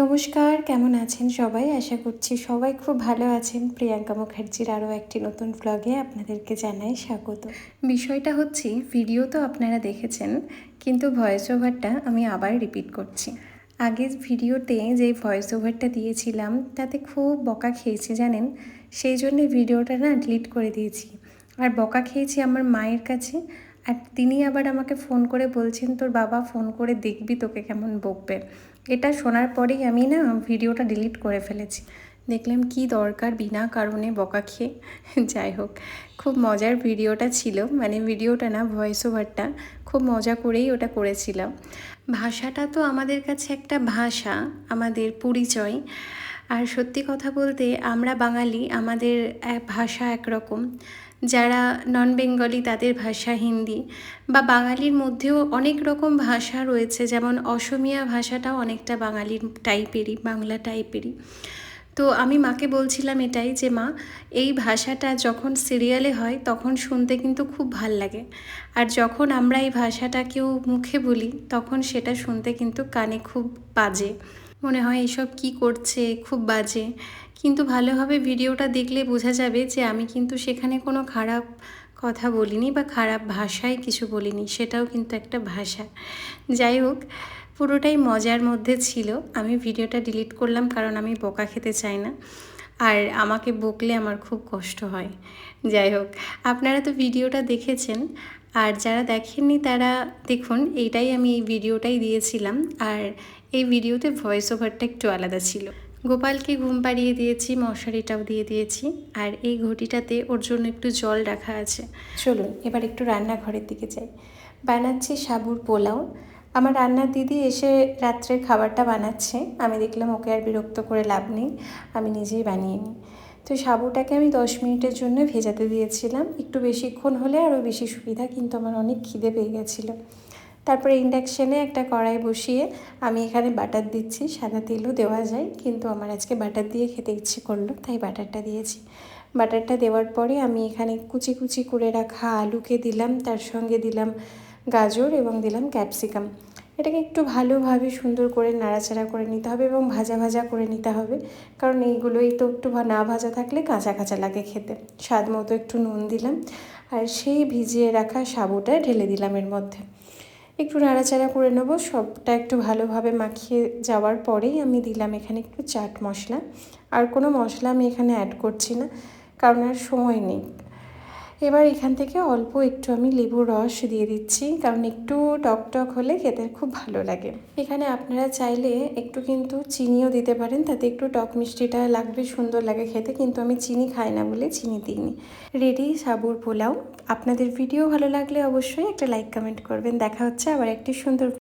নমস্কার, কেমন আছেন সবাই? আশা করছি সবাই খুব ভালো আছেন। প্রিয়াঙ্কা মুখার্জির আরও একটি নতুন ভ্লগে আপনাদেরকে জানাই স্বাগত। বিষয়টা হচ্ছে, ভিডিও তো আপনারা দেখেছেন, কিন্তু ভয়েস ওভারটা আমি আবার রিপিট করছি। আগের ভিডিওতে যে ভয়েস ওভারটা দিয়েছিলাম তাতে খুব বকা খেয়েছি জানেন, সেই জন্যে ভিডিওটা ডিলিট করে দিয়েছি। আর বকা খেয়েছি আমার মায়ের কাছে, আর তিনি আবার আমাকে ফোন করে বলছেন তোর বাবা ফোন করে দেখবি তোকে কেমন বকবে। এটা শোনার পরেই আমি ভিডিওটা ডিলিট করে ফেলেছি। দেখলাম কি দরকার বিনা কারণে বকা খেয়ে। যাই হোক, খুব মজার ভিডিওটা ছিল, ভিডিওটা ভয়েস ওভারটা খুব মজা করেই ওটা করেছিলাম। ভাষাটা তো আমাদের কাছে একটা ভাষা, আমাদের পরিচয়। আর সত্যি কথা বলতে আমরা বাঙালি, আমাদের ভাষা একরকম, যারা নন বেঙ্গলি তাদের ভাষা হিন্দি, বা বাঙালির মধ্যেও অনেক রকম ভাষা রয়েছে, যেমন অসমিয়া ভাষাটাও অনেকটা বাঙালির টাইপেরই, বাংলা টাইপেরই। তো আমি মাকে বলছিলাম এটাই যে মা, এই ভাষাটা যখন সিরিয়ালে হয় তখন শুনতে কিন্তু খুব ভাল লাগে, আর যখন আমরা এই ভাষাটা কেউ মুখে বলি তখন সেটা শুনতে কিন্তু কানে খুব বাজে, মনে হয় এইসব কি করছে, খুব বাজে। কিন্তু ভালোভাবে ভিডিওটা দেখলে বোঝা যাবে যে আমি কিন্তু সেখানে কোনো খারাপ কথা বলিনি বা খারাপ ভাষায় কিছু বলিনি, সেটাও কিন্তু একটা ভাষা। যাই হোক, পুরোটাই মজার মধ্যে ছিল। আমি ভিডিওটা ডিলিট করলাম কারণ আমি বকা খেতে চাই না, আর আমাকে বকলে আমার খুব কষ্ট হয়। যাই হোক, আপনারা তো ভিডিওটা দেখেছেন, আর যারা দেখেননি তারা দেখুন। এইটাই আমি এই ভিডিওটাই দিয়েছিলাম, আর এই ভিডিওতে ভয়েস ওভারটা একটু আলাদা ছিল। গোপালকে ঘুম পাড়িয়ে দিয়েছি, মশারিটাও দিয়ে দিয়েছি, আর এই ঘটিটাতে ওর জন্য একটু জল রাখা আছে। চলুন এবার একটু রান্নাঘরের দিকে যাই। বানাচ্ছি সাবুর পোলাও। আমার রান্নার দিদি এসে রাত্রের খাবারটা বানাচ্ছে, আমি দেখলাম ওকে আর বিরক্ত করে লাভ নেই, আমি নিজেই বানিয়ে নিই। তো সাবুটাকে আমি 10 মিনিটের জন্য ভেজাতে দিয়েছিলাম, একটু বেশিক্ষণ হলে আরও বেশি সুবিধা, কিন্তু আমার অনেক খিদে পেয়ে গেছিলো। তারপরে ইন্ডাকশানে একটা কড়াই বসিয়ে আমি এখানে বাটার দিচ্ছি, সাদা তেলও দেওয়া যায়, কিন্তু আমার আজকে বাটার দিয়ে খেতে ইচ্ছে করলো তাই বাটারটা দিয়েছি। বাটারটা দেওয়ার পরে আমি এখানে কুচি কুচি করে রাখা আলুকে দিলাম, তার সঙ্গে দিলাম গাজর এবং দিলাম ক্যাপসিকাম। এটাকে একটু ভালোভাবে সুন্দর করে নাড়াচাড়া করে নিতে হবে এবং ভাজা ভাজা করে নিতে হবে, কারণ এইগুলোই তো একটু না ভাজা থাকলে কাঁচা কাঁচা লাগে খেতে। স্বাদ মতো একটু নুন দিলাম, আর সেই ভিজিয়ে রাখা সাবুটা ঢেলে দিলাম এর মধ্যে। একটু নাড়াচাড়া করে নেবো, সবটা একটু ভালোভাবে মাখিয়ে যাওয়ার পরেই আমি দিলাম এখানে একটু চাট মশলা। আর কোনো মশলা আমি এখানে অ্যাড করছি না, কারণ আর সময় নেই। এবার এখান থেকে অল্প একটু আমি লেবুর রস দিয়ে দিচ্ছি, কারণ একটু টক টক হলে খেতে খুব ভালো লাগে। এখানে আপনারা চাইলে একটু কিন্তু চিনিও দিতে পারেন, তাতে একটু টক মিষ্টিটা লাগবে, সুন্দর লাগে খেতে, কিন্তু আমি চিনি খাই না বলে চিনি দিইনি। রেডি সাবুর পোলাও। আপনাদের ভিডিও ভালো লাগলে অবশ্যই একটা লাইক কমেন্ট করবেন। দেখা হচ্ছে আবার একটি সুন্দর